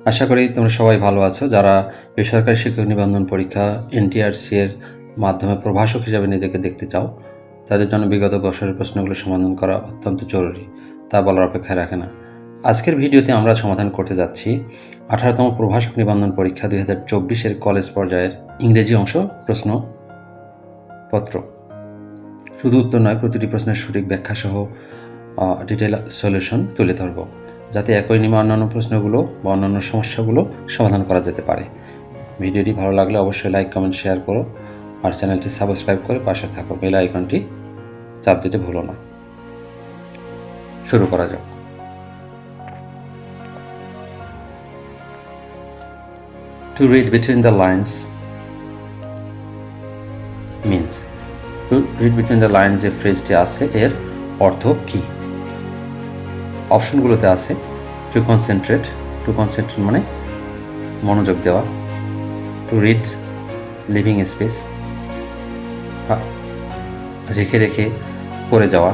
আশা করি তোমরা সবাই ভালো আছো। যারা বেসরকারি শিক্ষক নিবন্ধন পরীক্ষা এনটিআরসি এর মাধ্যমে প্রভাষক হিসাবে নিজেকে দেখতে চাও, তাদের জন্য বিগত বছরের প্রশ্নগুলো সমাধান করা অত্যন্ত জরুরি, তা বলার অপেক্ষায় রাখে না। আজকের ভিডিওতে আমরা সমাধান করতে যাচ্ছি 18তম প্রভাষক নিবন্ধন পরীক্ষা 2024-এর কলেজ পর্যায়ের ইংরেজি অংশ প্রশ্নপত্র। শুধু উত্তর নয়, প্রতিটি প্রশ্নের সঠিক ব্যাখ্যা সহ ডিটেল সলিউশন তুলে ধরব, যাতে একই নিয়মে অন্যান্য প্রশ্নগুলো বা অন্যান্য সমস্যাগুলো সমাধান করা যেতে পারে। ভিডিওটি ভালো লাগলে অবশ্যই লাইক, কমেন্ট, শেয়ার করো আর চ্যানেলটি সাবস্ক্রাইব করে পাশে থাকো বেল আইকনটি চাপ দিতে ভুলো না। শুরু করা যাক। To read between the lines means, to read between the lines যে ফ্রেজটি আছে এর অর্থ কি? অপশনগুলোতে আছে টু কনসেন্ট্রেট মানে মনোযোগ দেওয়া, টু রিড লিভিং স্পেস রেখে রেখে পড়ে যাওয়া,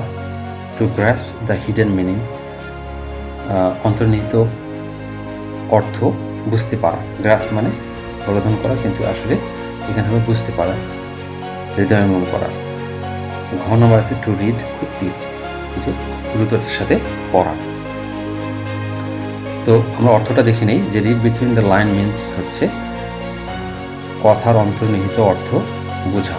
to grasp the hidden meaning অন্তর্নিহিত অর্থ বুঝতে পারা। গ্রাস্প মানে অবধান করা, কিন্তু আসলে এখানে হবে বুঝতে পারা, হৃদয়ঙ্গম করা। ঘ নম্বর আছে টু রিড কুইকলি, যে দ্রুততার সাথে পড়া। তো আমরা অর্থটা দেখে নেই যে read between the line means হচ্ছে কথার অন্তর্নিহিত অর্থ বোঝা।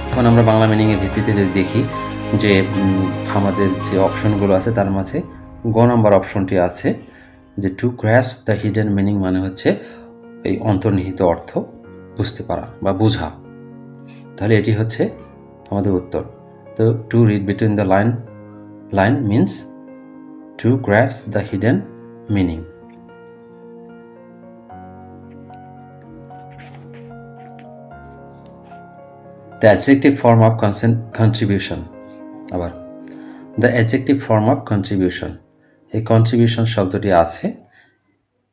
এখন আমরা বাংলা মিনিংয়ের ভিত্তিতে যদি দেখি যে আমাদের যে অপশনগুলো আছে তার মাঝে গ নম্বর অপশনটি আছে যে to grasp the hidden meaning, মানে হচ্ছে এই অন্তর্নিহিত অর্থ বুঝতে পারা বা বোঝা। তাহলে এটি হচ্ছে আমাদের উত্তর। তো to read between the line means to grasp the hidden meaning. The adjective form of contribution. আবার the adjective form of contribution, এই contribution শব্দটি আছে,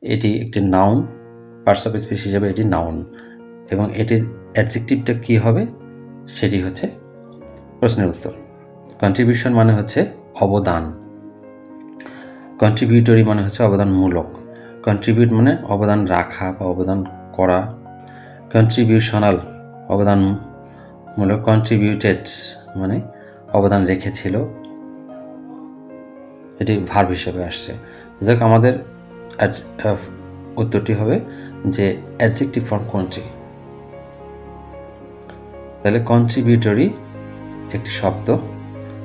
এটি একটি নাউন, পার্টস অফ স্পিচ হিসেবে এটি নাউন, এবং এটির অ্যাডজেক্টিভটা কি হবে সেটি হচ্ছে প্রশ্নের উত্তর। কন্ট্রিবিউশন মানে হচ্ছে অবদান, কন্ট্রিবিউটরি মানে হচ্ছে অবদানমূলক, কন্ট্রিবিউট মানে অবদান রাখা বা অবদান করা, কন্ট্রিবিউশনাল অবদানমূলক, কন্ট্রিবিউটেড মানে অবদান রেখেছিল, এটি ভার্ব হিসেবে আসছে। দেখ আমাদের উত্তরটি হবে যে অ্যাডজেক্টিভ ফর্ম কোনটি। তাহলে কন্ট্রিবিউটরি একটি শব্দ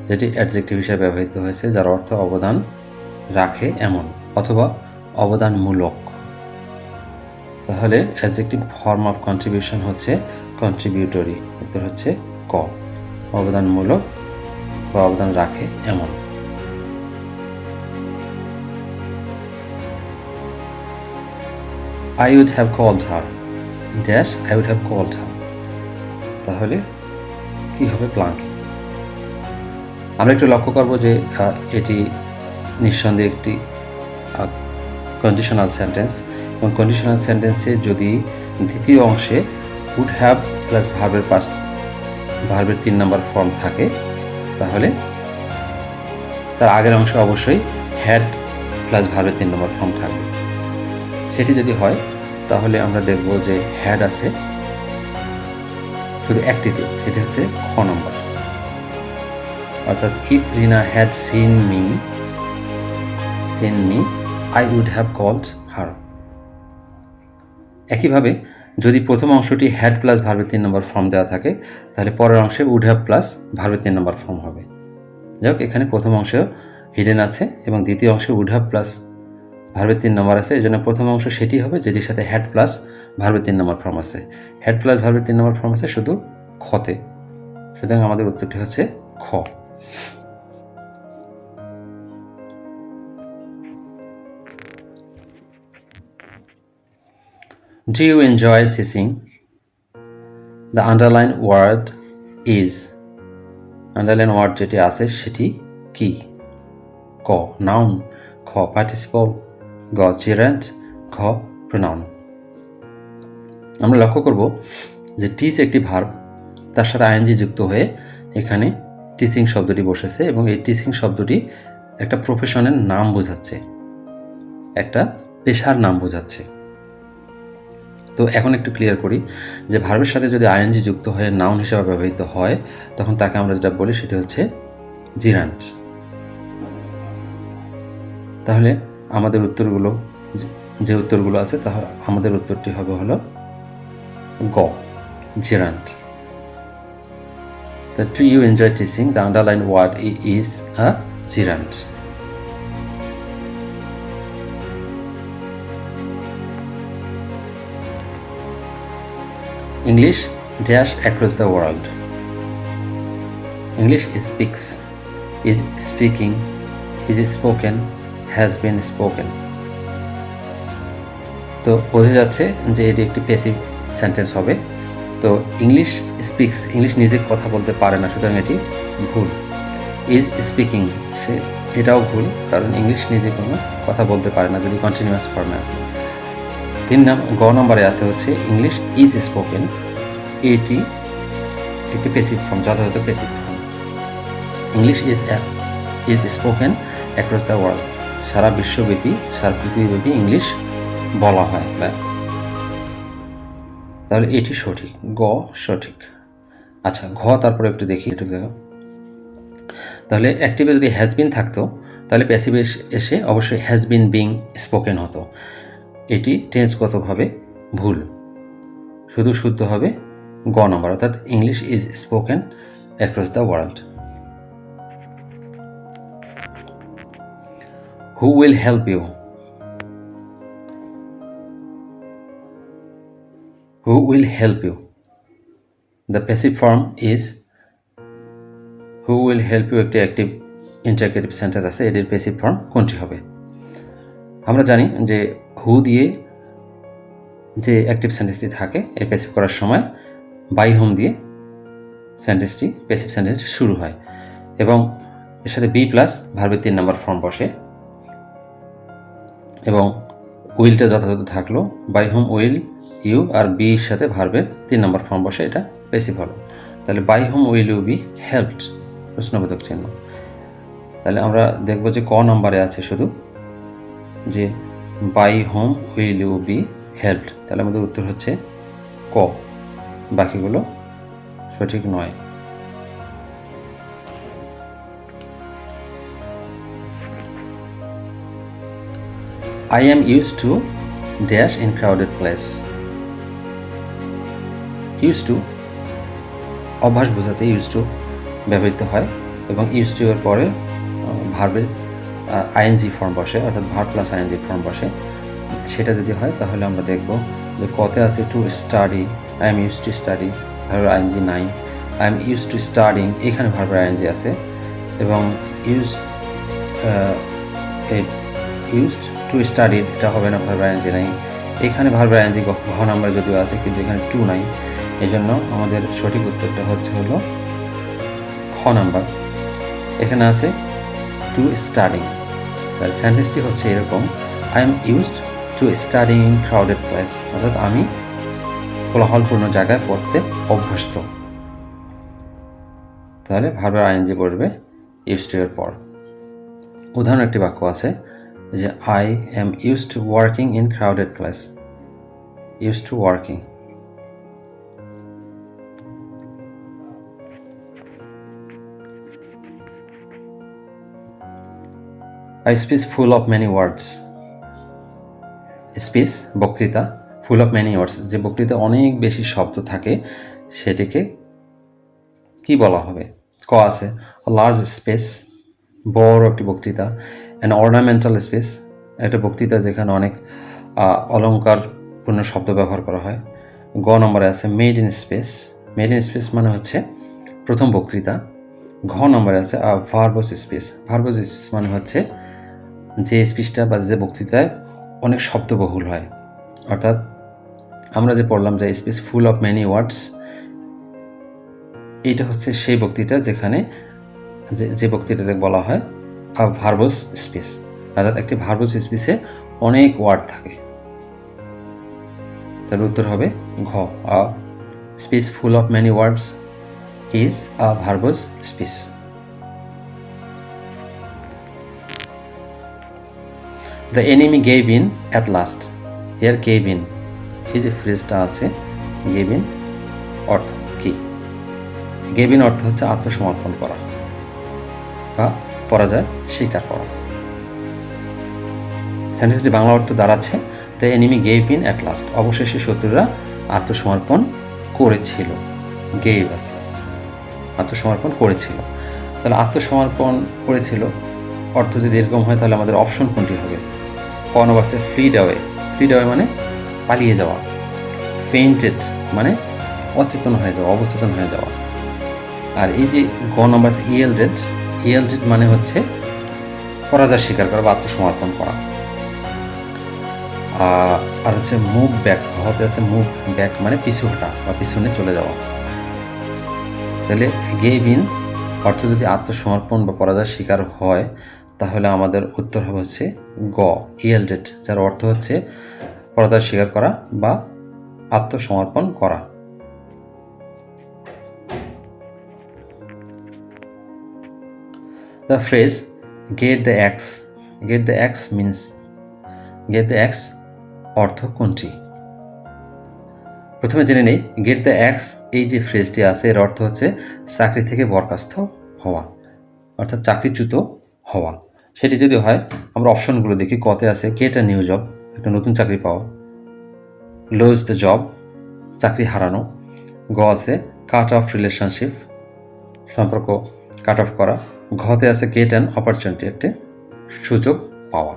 যেটি অ্যাডজেক্টিভ হিসেবে ব্যবহৃত হয়েছে, যার অর্থ অবদান রাখে এমন অথবা অবদানমূলক। তাহলে অ্যাডজেক্টিভ ফর্ম অফ কন্ট্রিবিউশন হচ্ছে কন্ট্রিবিউটরি। উত্তর হচ্ছে ক, অবদানমূলক বা অবদান রাখে এমন। I would have called her dash, I would have called her, তাহলে কি হবে প্লাঙ্কিং। আমরা একটু লক্ষ্য করব যে এটি নিঃসন্দেহে একটি কন্ডিশনাল সেন্টেন্স, এবং কন্ডিশনাল সেন্টেন্সে যদি দ্বিতীয় অংশে উড হ্যাভ প্লাস ভার্বের 3 নম্বর ফর্ম থাকে, তাহলে তার আগের অংশে অবশ্যই হ্যাড প্লাস ভার্বের 3 নম্বর ফর্ম থাকবে। সেটি যদি হয় তাহলে আমরা দেখব যে হ্যাড আছে শুধু একটিতে, সেটি হচ্ছে খ নম্বর, অর্থাৎ if Rina had seen me I would have called her. একইভাবে যদি প্রথম অংশটি হ্যাড প্লাস ভার্বের 3 নম্বর ফর্ম দেওয়া থাকে, তাহলে পরের অংশে উড হ্যাভ প্লাস ভার্বের 3 নম্বর ফর্ম হবে। যাই হোক, এখানে প্রথম অংশে হিডেন আছে এবং দ্বিতীয় অংশে উড হ্যাভ প্লাস ভার্বের 3 নম্বর আছে, এই জন্য প্রথম অংশ সেটি হবে যেটির সাথে হ্যাড প্লাস ভার্বের 3 নম্বর ফর্ম আছে। হ্যাড প্লাস ভার্বের 3 নম্বর ফর্ম আছে শুধু খতে, সুতরাং আমাদের উত্তরটি হচ্ছে খ। Do you enjoy teaching? The underlined word is, underline word যেটি আছে সেটি কি? ক নাউন, খ পার্টিসিপল, গ জিরান্ট, ঘ প্রোনাউন। আমরা লক্ষ্য করব যে টিচ একটি ভার্ব, তার সাথে আইএনজি যুক্ত হয়ে এখানে টিচিং শব্দটি বসেছে, এবং এই টিচিং শব্দটি একটা প্রফেশনের নাম বোঝাচ্ছে। একটা পেশার নাম বোঝাচ্ছে। তো এখন একটু ক্লিয়ার করি যে ভার্বের সাথে যদি আইএনজি যুক্ত হয়ে নাউন হিসেবে ব্যবহৃত হয় তখন তাকে আমরা যেটা বলি সেটা হচ্ছে জিরান্ট। তাহলে আমাদের উত্তরগুলো যে উত্তরগুলো আছে তাহলে আমাদের উত্তরটি হবে হলো গ, gerund. Do you enjoy teaching? The underlined word is a gerund. English dash across the world. English speaks, is speaking, is spoken, has been spoken. তো বোঝা যাচ্ছে যে এটি একটি প্যাসিভ সেন্টেন্স হবে। তো ইংলিশ স্পিক্স, ইংলিশ নিজে কথা বলতে পারে না, সুতরাং এটি ভুল। ইজ স্পিকিং, এটাও ভুল, কারণ ইংলিশ নিজে কোনো কথা বলতে পারে না যদি কন্টিনিউয়াস ফর্মে আছে। গ নম্বরে আছে হচ্ছে ইংলিশ ইজ স্পোকেন, এটি একটি প্যাসিভ ফর্ম, যথাযথ passive form. English is spoken across the world, সারা বিশ্বব্যাপী, সারা পৃথিবীব্যাপী ইংলিশ বলা হয়। তাহলে এটি সঠিক, গ সঠিক। আচ্ছা, ঘ তারপরে একটু দেখি, একটু দেখো। তাহলে অ্যাক্টিভে যদি হ্যাজ বিন থাকতো তাহলে প্যাসিভে এসে অবশ্যই হ্যাজ বিন বিং স্পোকেন হতো। এটি টেন্সগতভাবে ভুল, শুধু শুদ্ধ হবে গ নম্বর, অর্থাৎ English is spoken across the world. Who will help you? Who will help you? The passive form is who will help you, একটি অ্যাক্টিভ ইন্টারগেটিভ সেন্টেন্স আছে, এটির প্যাসিভ ফর্ম কোনটি হবে? আমরা জানি যে হু দিয়ে যে অ্যাক্টিভ সেন্টেন্সটি থাকে এই প্যাসিভ করার সময় বাই হোম দিয়ে সেন্টেন্সটি, প্যাসিভ সেন্টেন্সটি শুরু হয় এবং এর সাথে বি প্লাস ভার্বের 3 নম্বর ফর্ম বসে এবং উইলটা যথাযথ থাকলো, বাই হোম উইল ইউ আর বির সাথে ভার্বের 3 নম্বর ফর্ম বসে, এটা প্যাসিভ হলো। তাহলে by whom will you be helped, প্রশ্নবোধক চিহ্ন। তাহলে আমরা দেখব যে ক নম্বরে আছে শুধু যে by whom will you be helped, তাহলে আমাদের উত্তর হচ্ছে ক, বাকিগুলো সঠিক নয়। I am used to dash in crowded place. Used to অভ্যাস বোঝাতে used to ব্যবহৃত হয় এবং used to এর পরে ভার্বের আইএনজি ফর্ম বসে, অর্থাৎ ভার্ব প্লাস আইএনজি ফর্ম বসে। সেটা যদি হয় তাহলে আমরা দেখব যে কতে আছে to study, I am use to study, ভার্বের আইএনজি নাই। I am use to studying, এখানে ভার্বের আইএনজি আছে এবং ইউজড টু স্টাডি, এটা হবে না, ভার্বের আইএনজি নাই। এখানে ভার্বের আইএনজি ঘ নাম্বার যদিও আছে কিন্তু এখানে টু নাই, এই জন্য আমাদের সঠিক উত্তরটা হচ্ছে হলো খ নাম্বার। এখানে আছে টু স্টাডিং। সেন্টেন্সটি হচ্ছে এরকম, I am used to studying in crowded place, অর্থাৎ আমি কোলাহলপূর্ণ জায়গায় পড়তে অভ্যস্ত। তাহলে ভার্বের আইএনজি বসবে ইউজড টু এর পর। উদাহরণ একটি বাক্য আছে যে I am used to working in crowded place, used to working. A speech full of many words. Speech বক্তৃতা, ফুল অফ ম্যানি ওয়ার্ডস, যে বক্তৃতা অনেক বেশি শব্দ থাকে সেটিকে কি বলা হবে? ক আছে লার্জ স্পেস, বড় একটি বক্তৃতা। অ্যান অর্নামেন্টাল স্পেস, একটা বক্তৃতা যেখানে অনেক অলঙ্কারপূর্ণ শব্দ ব্যবহার করা হয়। গ নম্বরে আছে made in space, made in space মানে হচ্ছে প্রথম বক্তৃতা। ঘ নম্বরে আছে ভার্বস স্পেস, ভার্বস স্পেস মানে হচ্ছে যে স্পিচটা বা যে বক্তৃতায় অনেক শব্দবহুল হয়, অর্থাৎ আমরা যে পড়লাম যে স্পিচ ফুল অফ মেনি ওয়ার্ডস, এটা হচ্ছে সেই বক্তৃতা যেখানে যে বক্তৃতাতে বলা হয় ভার্বস স্পিচ, অর্থাৎ একটি ভার্বস স্পিচে অনেক ওয়ার্ড থাকে। তার উত্তর হবে ঘ, a speech full of many words is a verbs speech. The enemy gave in at last. Here gave in, এই যে ফ্রেজটা আছে গেভ ইন অর্থ কি? গেভ ইন অর্থ হচ্ছে আত্মসমর্পণ করা বা পরাজয় স্বীকার করা। সেন্টেন্সটি বাংলা অর্থ দাঁড়াচ্ছে the enemy gave in at last, অবশেষে শত্রুরা আত্মসমর্পণ করেছিল। গেভ আছে, আত্মসমর্পণ করেছিল। তাহলে আত্মসমর্পণ করেছিল অর্থ যদি এরকম হয় তাহলে আমাদের অপশন কোনটি হবে? ক নম্বর আছে ফ্লিড অ্যাওয়ে। ফ্লিড অ্যাওয়ে মানে পালিয়ে যাওয়া। ফেইন্টেড মানে অচেতন হয়ে যাওয়া, অবচেতন হয়ে যাওয়া। আর এই যে গ নম্বর আছে ইয়েল্ডেড। ইয়েল্ডেড মানে হচ্ছে পরাজয় স্বীকার করা বা আত্মসমর্পণ করা। আর হচ্ছে মুভ ব্যাক, হতে আছে মুভ ব্যাক মানে পিছু হটা বা পিছনে চলে যাওয়া। তাহলে গেভ ইন অর্থ যদি আত্মসমর্পণ বা পরাজয় স্বীকার হয় তাহলে আমাদের উত্তর হবে হচ্ছে গ ইয়েল্ডেড, যার অর্থ হচ্ছে পরাজয় স্বীকার করা বা আত্মসমর্পণ করা। The phrase get the axe means get the axe অর্থ কোনটি? প্রথমে জেনে নেই গেট দ্য অ্যাক্স এই যে ফ্রেজটি আছে এর অর্থ হচ্ছে চাকরি থেকে বরখাস্ত হওয়া, অর্থাৎ চাকরিচ্যুত হওয়া। সেটি যদি হয় আমরা অপশনগুলো দেখি। কতে আছে গেট আ নিউ জব, একটা নতুন চাকরি পাওয়া। লুজ দ্য জব, চাকরি হারানো। গ আছে কাট অফ রিলেশনশিপ, সম্পর্ক কাট অফ করা। ঘতে আছে গেট অ্যান অপরচুনিটি, একটি সুযোগ পাওয়া।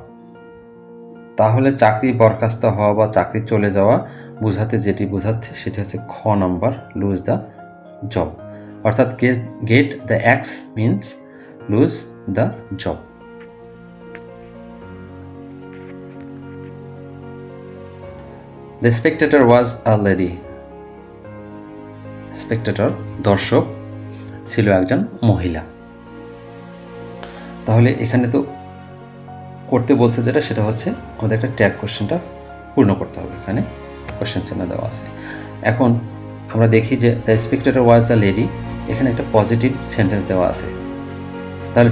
তাহলে চাকরি বরখাস্ত হওয়া বা চাকরি চলে যাওয়া বোঝাতে যেটি বোঝাচ্ছে সেটি হচ্ছে খ নাম্বার লুজ দ্য জব, অর্থাৎ get the axe means lose the job. The spectator was a lady. Spectator দর্শক ছিল একজন মহিলা। তাহলে এখানে তো করতে বলছে যেটা সেটা হচ্ছে আমাদের একটা ট্যাগ কোশ্চেনটা পূর্ণ করতে হবে। এখানে কোশ্চেন চিহ্ন দেওয়া আছে। এখন আমরা দেখি যে the spectator was a lady, এখানে একটা পজিটিভ সেন্টেন্স দেওয়া আছে। তাহলে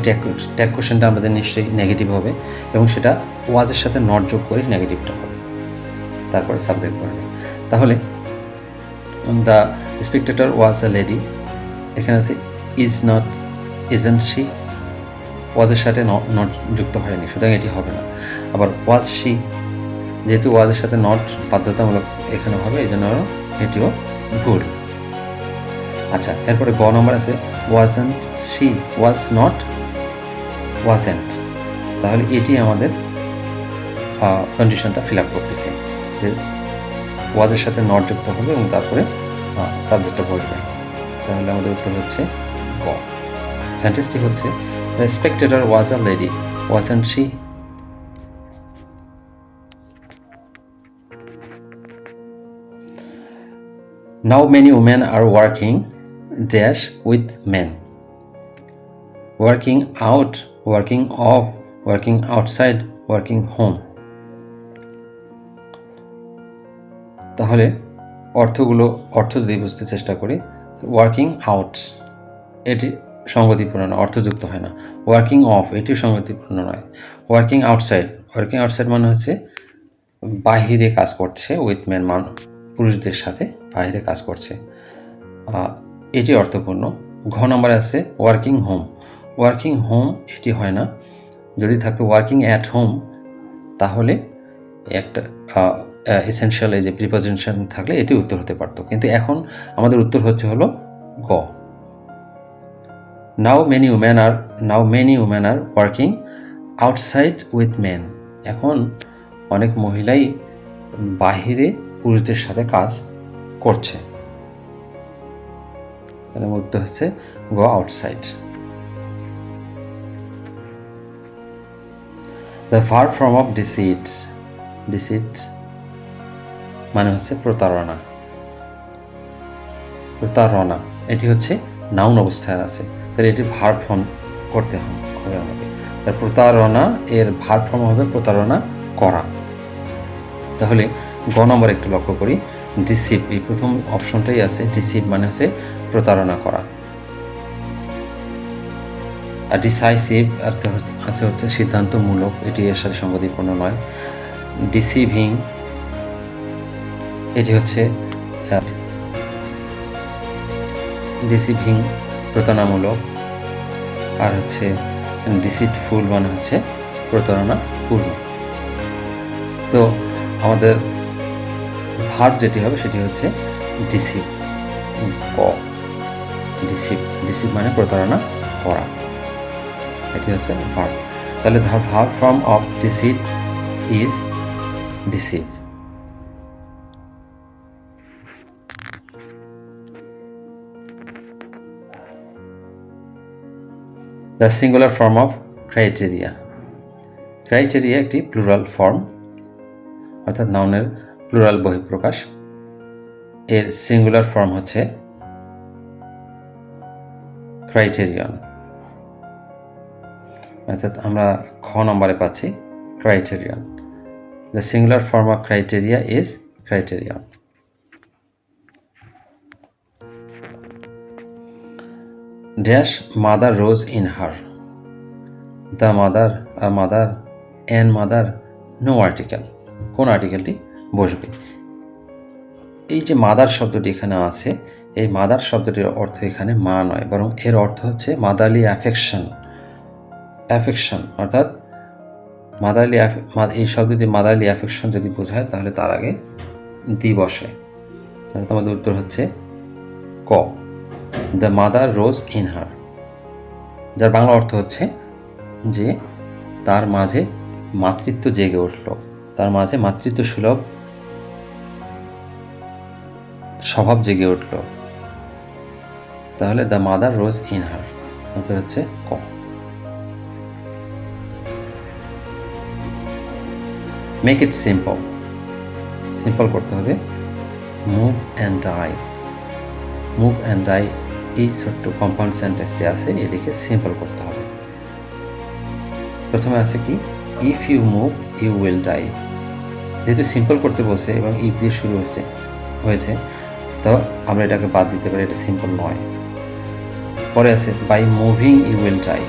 ট্যাগ কোশ্চেনটা আমাদের নিশ্চয়ই নেগেটিভ হবে এবং সেটা ওয়াজের সাথে নট যোগ করে নেগেটিভটা হবে, তারপরে সাবজেক্ট করবে। তাহলে the spectator was a lady, এখানে আছে ইজ নট, ইজন্ট শি, ওয়াজের সাথে নট যুক্ত হয়নি, সুতরাং এটি হবে না। আবার ওয়াজ শি, যেহেতু ওয়াজের সাথে নট বাধ্যতামূলক এখানে হবে, এই জন্য এটিও ভুল। আচ্ছা, এরপরে গ নম্বর আছে wasn't she, was not, wasn't. তাহলে এটি আমাদের কন্ডিশনটা ফিল আপ করতেছে যে ওয়াজের সাথে নট যুক্ত হবে এবং তারপরে সাবজেক্টটা বসবে। তাহলে আমাদের উত্তর হচ্ছে গ। সেন্টেন্সটি হচ্ছে the spectator was a lady, wasn't she? Now many women are working dash with men. Working out, working off, working outside, working home. তাহলে অর্থ যদি বুঝতে চেষ্টা করি, ওয়ার্কিং আউট এটি সঙ্গতিপূর্ণ নয়, অর্থযুক্ত হয় না। ওয়ার্কিং অফ এটিও সঙ্গতিপূর্ণ নয়। ওয়ার্কিং আউটসাইড মানে হচ্ছে বাহিরে কাজ করছে, উইথ মেন পুরুষদের সাথে বাহিরে কাজ করছে, এটি অর্থপূর্ণ। ঘ নম্বরে আছে ওয়ার্কিং হোম, এটি হয় না। যদি থাকতো ওয়ার্কিং অ্যাট হোম তাহলে একটা এসেনশিয়াল এই যে প্রিপোজিশন থাকলে এটি উত্তর হতে পারতো, কিন্তু এখন আমাদের উত্তর হলো গ। Now many women are working outside with men. এখন অনেক মহিলাই বাহিরে পুরুষদের সাথে কাজ করছে, উত্তর হচ্ছে go outside. The verb form of deceit মানে হচ্ছে প্রতারণা। এটি হচ্ছে নাউন অবস্থায় আছে, তাহলে এটি ভার্ব ফর্ম করতে হবে আমাকে। তার প্রতারণা এর ভার্ব ফর্ম হবে প্রতারণা করা। তাহলে গ নম্বর একটু লক্ষ্য করি, ডিসিভ, এই প্রথম অপশনটাই আছে। ডিসিভ মানে হচ্ছে প্রতারণা করা। আর ডিসাইসিভ অর্থ আছে হচ্ছে সিদ্ধান্তমূলক, এটি এর সাথে সঙ্গতিপূর্ণ নয়। ডিসিভিং, এটি হচ্ছে ডিসিভিং প্রতারণামূলক। আর হচ্ছে ডিসিটফুল মানে হচ্ছে প্রতারণাপূর্ণ। তো আমাদের ভার্ব যেটি হবে সেটি হচ্ছে ডিসিভ। ডিসিভ মানে প্রতারণা করা, এটি হচ্ছে ভার্ব। তাহলে the verb form of deceit is deceive. The singular form of criteria. Criteria একটি প্লুরাল ফর্ম, অর্থাৎ নাউনের প্লুরাল বহিঃপ্রকাশ। এর সিঙ্গুলার ফর্ম হচ্ছে ক্রাইটেরিয়ন, অর্থাৎ আমরা খ নম্বরে পাচ্ছি criterion. The singular form of criteria is criterion. Dash mother rose in her. The mother, mother, an mother, no article. কোন আর্টিকেলটি বসবে? এই যে মাদার শব্দটি এখানে আছে, এই মাদার শব্দটির অর্থ এখানে মা নয়, বরং এর অর্থ হচ্ছে মাদারলি অ্যাফেকশন। অর্থাৎ মাদারলি, এই শব্দটি মাদারলি অ্যাফেকশন যদি বোঝায় তাহলে তার আগে দি বসে। তাহলে তোমাদের উত্তর হচ্ছে ক, দ্য মাদার রোজ ইন হার, যার বাংলা অর্থ হচ্ছে যে তার মাঝে মাতৃত্ব জেগে উঠল, তার মাঝে মাতৃত্ব সুলভ স্বভাব জেগে উঠল। তাহলে the mother rose in her, answer হচ্ছে ক। Make it simple. সিম্পল করতে হবে। Move and die. Move and die, এই ছোট্ট কম্পাউন্ড সেন্টেন্সটি আছে, এটিকে সিম্পল করতে হবে। প্রথমে আছে কি, if you move you will die. যেহেতু সিম্পল করতে বলছে এবং ইফ দিয়ে শুরু হয়েছে তো আমরা এটাকে বাদ দিতে পারি, এটা সিম্পল নয়। পরে আছে by moving you will die.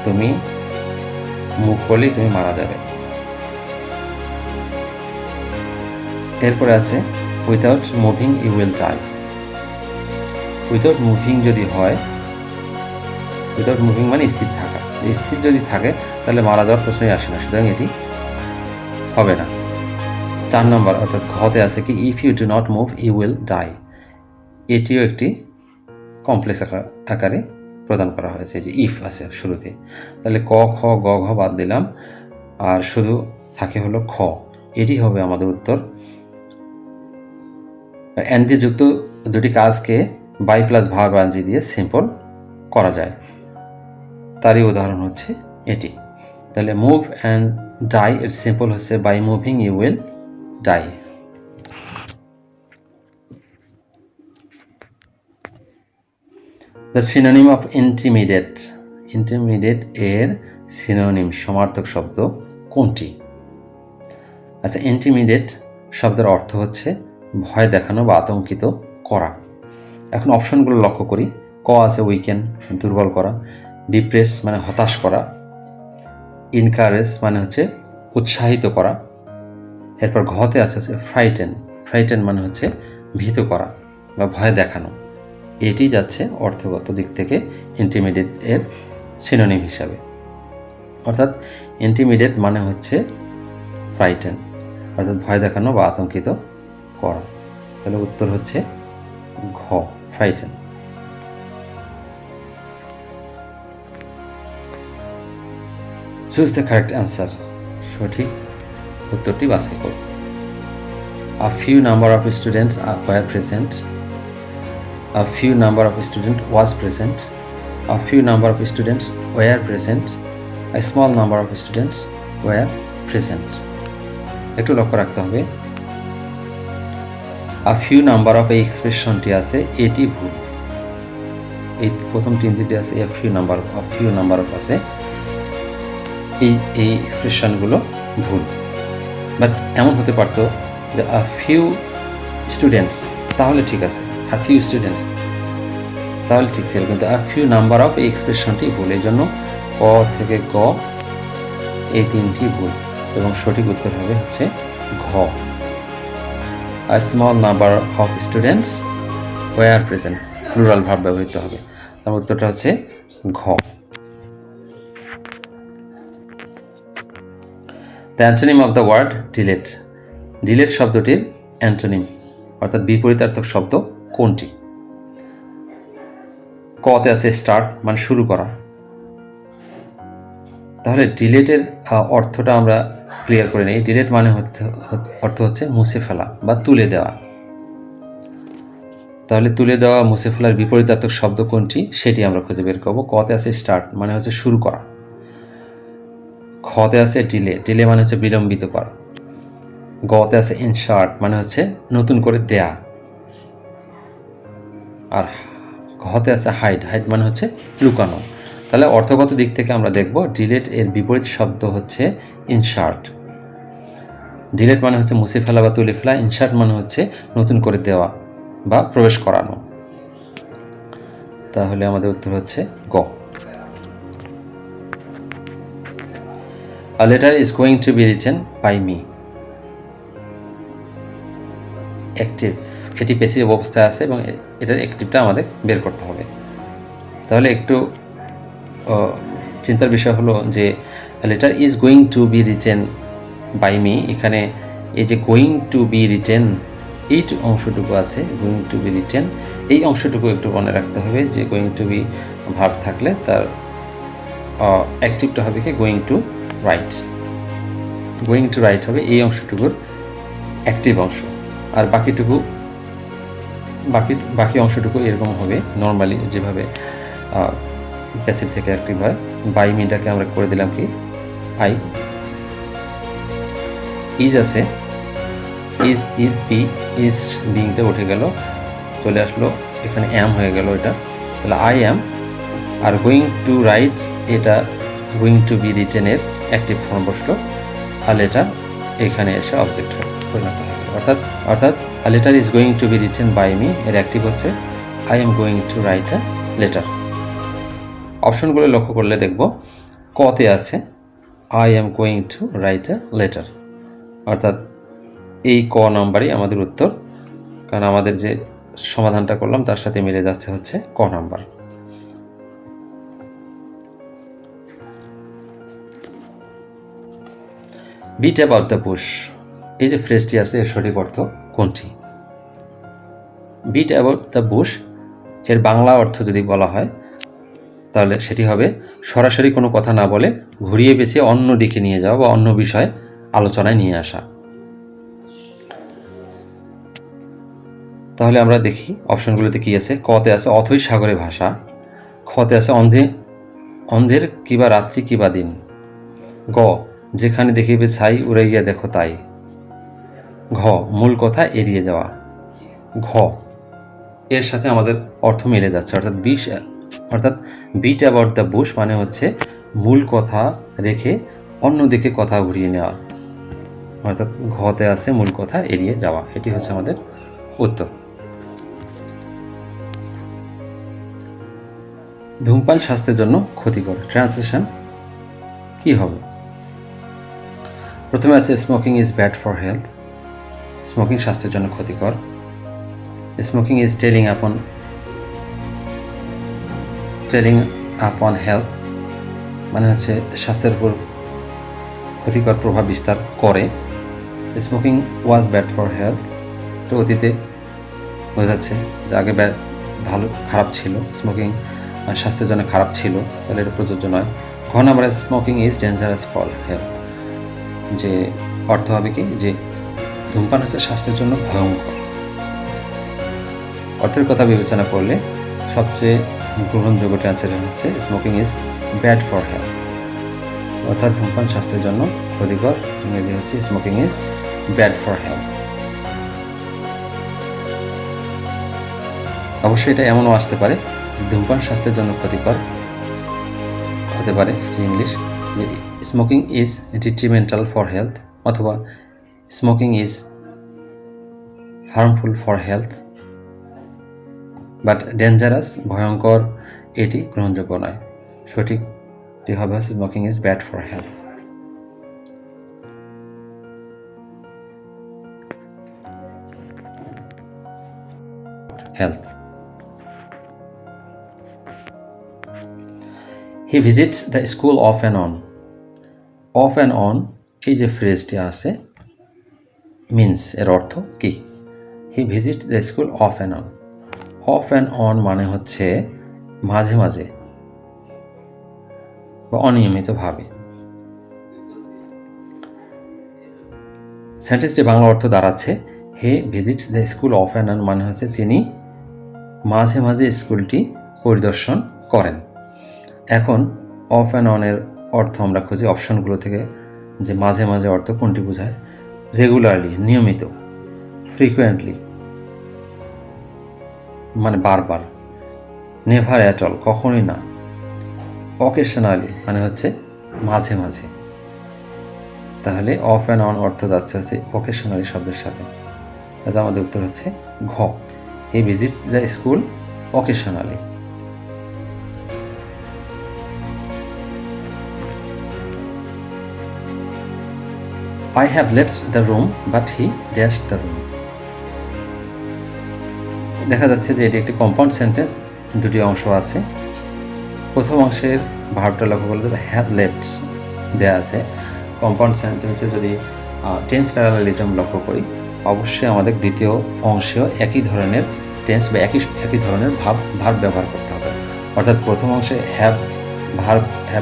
তুমি মুভ করলেই তুমি মারা যাবে। এরপরে আছে without moving you will die. Without moving যদি হয়, উইথাউট মুভিং মানে স্থির থাকা, স্থির যদি থাকে তাহলে মারা যাওয়ার প্রশ্নই আসে না, সুতরাং এটি হবে না। 4 নম্বর অর্থাৎ ঘতে আছে কি, if you do not move you will die. এটিও একটি কমপ্লেক্স আকারে প্রদান করা হয়েছে, যে ইফ আছে শুরুতে। তাহলে ক, খ, গ, ঘ বাদ দিলাম, আর শুধু থাকে হলো খ। এটি হবে আমাদের উত্তর। অ্যান্ড দিয়ে যুক্ত দুটি কাজকে বাই প্লাস ভার্ব আইএনজি দিয়ে সিম্পল করা যায়, তারই উদাহরণ হচ্ছে এটি। তাহলে মুভ অ্যান্ড ডাই এর সিম্পল হচ্ছে by moving you will die. The synonym of intermediate. Intermediate এর সিনোনিম সমার্থক শব্দ কোনটি? আচ্ছা, ইন্টিমিডিয়েট শব্দের অর্থ হচ্ছে ভয় দেখানো বা আতঙ্কিত করা। এখন অপশনগুলো লক্ষ্য করি। ক আছে উইকেন, দুর্বল করা। ডিপ্রেস মানে হতাশ করা। ইনকারেজ মানে হচ্ছে উৎসাহিত করা। এরপর ঘতে আছে ফ্রাইটেন। ফ্রাইটেন মানে হচ্ছে ভীত করা বা ভয় দেখানো। এটি যাচ্ছে অর্থগত দিক থেকে ইন্টিমিডিয়েট এর সিনোনিম হিসাবে। অর্থাৎ ইন্টিমিডিয়েট মানে হচ্ছে ফ্রাইটেন, অর্থাৎ ভয় দেখানো বা আতঙ্কিত করা। তাহলে উত্তর হচ্ছে ঘ, frighten. Choose the correct answer. সঠিক উত্তরটি বাছাই করুন। A few number of students were present. A few number of students was present. A few number of students were present. A small number of students were present. একটু লক্ষ্য রাখতে হবে, a few number of এই এক্সপ্রেশনটি আছে এটি ভুল। এই প্রথম তিনটি আছে a few number of আছে, এই এক্সপ্রেশনগুলো ভুল। বাট এমন হতে পারতো যে a few students, তাহলে ঠিক আছে, a few students, তাহলে ঠিক ছিল, কিন্তু আ ফিউ নাম্বার অফ এই এক্সপ্রেশনটি ভুল, এই জন্য ক থেকে গ এই তিনটি ভুল এবং সঠিক উত্তর হবে হচ্ছে ঘ। A small number of students were present, plural verb ব্যবহৃত হবে, তার উত্তরটা হচ্ছে ঘ। The antonym of the word delete, delete শব্দটির অ্যান্টোনিম অর্থাৎ বিপরীতার্থক শব্দ কোনটি? কতে আছে স্টার্ট মানে শুরু করা, তাহলে ডিলেটের অর্থটা আমরা ক্লিয়ার করে নিই। ডিলেট মানে অর্থ হচ্ছে মুছে ফেলা বা তুলে দেওয়া। তাহলে তুলে দেওয়া মুছে ফেলার বিপরীতার্থক শব্দ কোনটি সেটি আমরা খুঁজে বের করব। কতে আছে স্টার্ট মানে হচ্ছে শুরু করা, খতে আছে ডিলে, ডিলে মানে হচ্ছে বিলম্বিত করা, গতে আছে ইনসার্ট মানে হচ্ছে নতুন করে দেয়া, আর ঘতে আছে হাইড, হাইড মানে হচ্ছে লুকানো। তাহলে অর্থগত দিক থেকে আমরা দেখব ডিলেট এর বিপরীত শব্দ হচ্ছে ইনসার্ট। ডিলেট মানে হচ্ছে মুছে ফেলা বা তুলে ফেলা, ইনসার্ট মানে হচ্ছে নতুন করে দেওয়া বা প্রবেশ করানো। তাহলে আমাদের উত্তর হচ্ছে গ। A letter is going to be written by me. Active, এটি প্যাসিভ অবস্থায় আছে এবং এটার অ্যাক্টিভটা আমাদের বের করতে হবে। তাহলে একটু চিন্তার বিষয় হলো যে letter is going to be written by me, এখানে এই যে গোয়িং টু বি রিটেন এই অংশটুকু আছে, গোয়িং টু বি রিটেন এই অংশটুকু একটু মনে রাখতে হবে যে গোয়িং টু বি ভার্ব থাকলে তার অ্যাক্টিভটা হবে কি going to right, going to right হবে এই অংশটুকুর অ্যাক্টিভ অংশ, আর বাকি অংশটুকু এরকম হবে নর্মালি যেভাবে প্যাসিভ থেকে অ্যাক্টিভ হয়। বাই মিটাকে আমরা করে দিলাম কি আই, ইজ আছে ইজ বি, ইজ বিংটা উঠে গেল, চলে আসলো এখানে অ্যাম হয়ে গেল এটা, তাহলে I am. Are going to writes এটা গোয়িং টু বি রিটেনের অ্যাক্টিভ ফর্ম বসলো, আর লেটার এখানে এসে অবজেক্ট পরিণত হবে, অর্থাৎ a letter is going to be written by me এর অ্যাক্টিভ হচ্ছে I am going to write a letter। অপশনগুলো লক্ষ্য করলে দেখব কতে আছে I am going to write a letter, অর্থাৎ এই ক নাম্বারই আমাদের উত্তর, কারণ আমাদের যে সমাধানটা করলাম তার সাথে মিলে যাচ্ছে হচ্ছে ক number. Beat about the bush, এই যে ফ্রেজটি আছে এর সঠিক অর্থ কোনটি? বিট অ্যাবাউট দ্য বুশ এর বাংলা অর্থ যদি বলা হয় তাহলে সেটি হবে সরাসরি কোনো কথা না বলে ঘুরিয়ে পেঁচিয়ে অন্য দিকে নিয়ে যাওয়া বা অন্য বিষয়ে আলোচনায় নিয়ে আসা। তাহলে আমরা দেখি অপশনগুলোতে কি আছে। কতে আছে অথই সাগরে ভাষা, খতে আছে অন্ধের কিবা রাত্রি কিবা দিন, গ যেখানে দেখিবে ছাই উড়াইয়া দেখো তাই, ঘ মূল কথা এড়িয়ে যাওয়া, ঘ এর সাথে আমাদের অর্থ মিলে যাচ্ছে, অর্থাৎ বিট অ্যাবাউট দ্য বুশ মানে হচ্ছে মূল কথা রেখে অন্যদিকে কথা ঘুরিয়ে নেওয়া, অর্থাৎ ঘতে আছে মূল কথা এড়িয়ে যাওয়া, এটি হচ্ছে আমাদের উত্তর। ধূমপান স্বাস্থ্যের জন্য ক্ষতিকর, ট্রান্সলেশন কি হবে? প্রথমে আছে smoking is bad for health, smoking স্বাস্থ্যের জন্য ক্ষতিকর। স্মোকিং ইজ টেলিং আপন হেলথ মানে হচ্ছে স্বাস্থ্যের উপর ক্ষতিকর প্রভাব বিস্তার করে। Smoking was bad for health, তো অতীতে বোঝাচ্ছে যে আগে খারাপ ছিল, স্মোকিং স্বাস্থ্যের জন্য খারাপ ছিল, তাহলে এটা প্রযোজ্য নয়। ঘ number smoking is dangerous for health, যে অর্থ হবে কি যে ধূমপান হচ্ছে স্বাস্থ্যের জন্য ভয়ঙ্কর। অর্থের কথা বিবেচনা করলে সবচেয়ে গ্রহণযোগ্য ট্রান্সলেশন হচ্ছে smoking is bad for health, অর্থাৎ ধূমপান স্বাস্থ্যের জন্য ক্ষতিকর, ইংরেজি হচ্ছে smoking is bad for health. অবশ্যই এটা এমনও আসতে পারে যে ধূমপান স্বাস্থ্যের জন্য ক্ষতিকর হতে পারে, যে ইংলিশ যে smoking is detrimental for health, অথবা smoking is harmful for health, but dangerous ভয়ঙ্কর এটি গ্রহণযোগ্য নয়। সঠিকটি হবে হচ্ছে smoking is bad for health. Health. He visits the school off and on. Off and on এই যে ফ্রেজটি আছে মিনস এর অর্থ কি? He visits the school off and on. Off and on মানে হচ্ছে মাঝে মাঝে বা অনিয়মিতভাবে। সেন্টেন্সটি বাংলা অর্থ দাঁড়াচ্ছে হি visits the school off and on মানে হচ্ছে তিনি মাঝে মাঝে স্কুলটি পরিদর্শন করেন। এখন অফ অ্যান্ড অনের অর্থ আমরা খুঁজি অপশনগুলো থেকে যে মাঝে মাঝে অর্থ কোনটি বোঝায়। রেগুলারলি নিয়মিত, ফ্রিকুয়েন্টলি মানে বারবার, নেভার অ্যাট অল কখনোই না, অকেশনালি মানে হচ্ছে মাঝে মাঝে। তাহলে অফ অ্যান্ড অন অর্থ যাচ্ছে হচ্ছে অকেশনালি শব্দের সাথে। তাহলে আমাদের উত্তর হচ্ছে ঘ। হি visit the school occasionally. I have left the room but he dashed the room. দেখা যাচ্ছে যে এটি একটি কম্পাউন্ড সেন্টেন্স, দুটি অংশ আছে। প্রথম অংশের ভার্বটা লক্ষ্য করলে হ্যাভ লেফট দেওয়া আছে। কম্পাউন্ড সেন্টেন্সে যদি টেন্স প্যারালালিজম লক্ষ্য করি অবশ্যই আমাদের দ্বিতীয় অংশেও একই ধরনের টেন্স বা একই ধরনের ভার্ব ব্যবহার করতে হবে। অর্থাৎ প্রথম অংশে হ্যাভ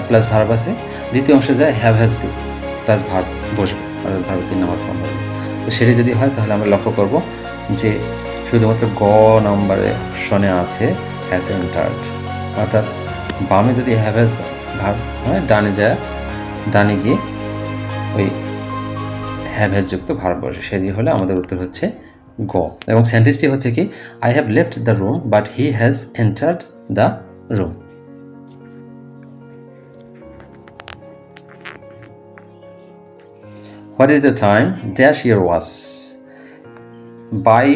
প্লাস ভার্ব আছে, দ্বিতীয় অংশে যায় হ্যাভ হ্যাজ প্লাস ভার্ব বসবে, অর্থাৎ ভার্ব 3 নম্বর ফর্ম হবে। তো সেটি যদি হয় তাহলে আমরা লক্ষ্য করব যে শুধুমাত্র গ নম্বরে অপশনে আছে হ্যাজ এন্টার্ড, অর্থাৎ বামে যদি হ্যাভ হ্যাজ ভার্ব হয় ডানে গিয়ে ওই হ্যাভ হ্যাজ যুক্ত ভার্ব বসে, সেটি হলে আমাদের উত্তর হচ্ছে গ। এবং সেন্টেন্সটি হচ্ছে কি I have left the room but he has entered the room. What is the time dash your watch. By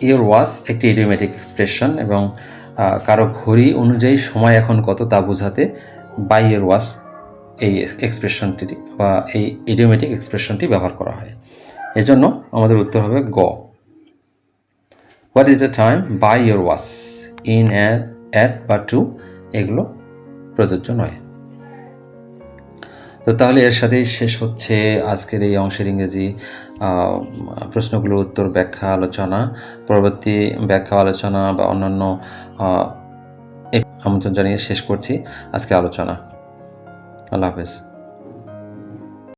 your watch একটি ইডিওমেটিক এক্সপ্রেশন এবং কারো ঘড়ি অনুযায়ী সময় এখন কত তা বোঝাতে বাই ইয়ার ওয়াচ এই এক্সপ্রেশনটি বা এই ইডিওমেটিক এক্সপ্রেশনটি ব্যবহার করা হয়। এজন্য আমাদের উত্তর হবে গ। What is the time by your watch, in, at বা টু এগুলো প্রযোজ্য নয়। তো তাহলে এর সাথেই শেষ হচ্ছে আজকের এই অংশের ইংরেজি প্রশ্নগুলোর উত্তর ব্যাখ্যা আলোচনা। পরবর্তী ব্যাখ্যা আলোচনা বা অন্যান্য আমন্ত্রণ জানিয়ে শেষ করছি আজকে আলোচনা। আল্লাহ হাফেজ।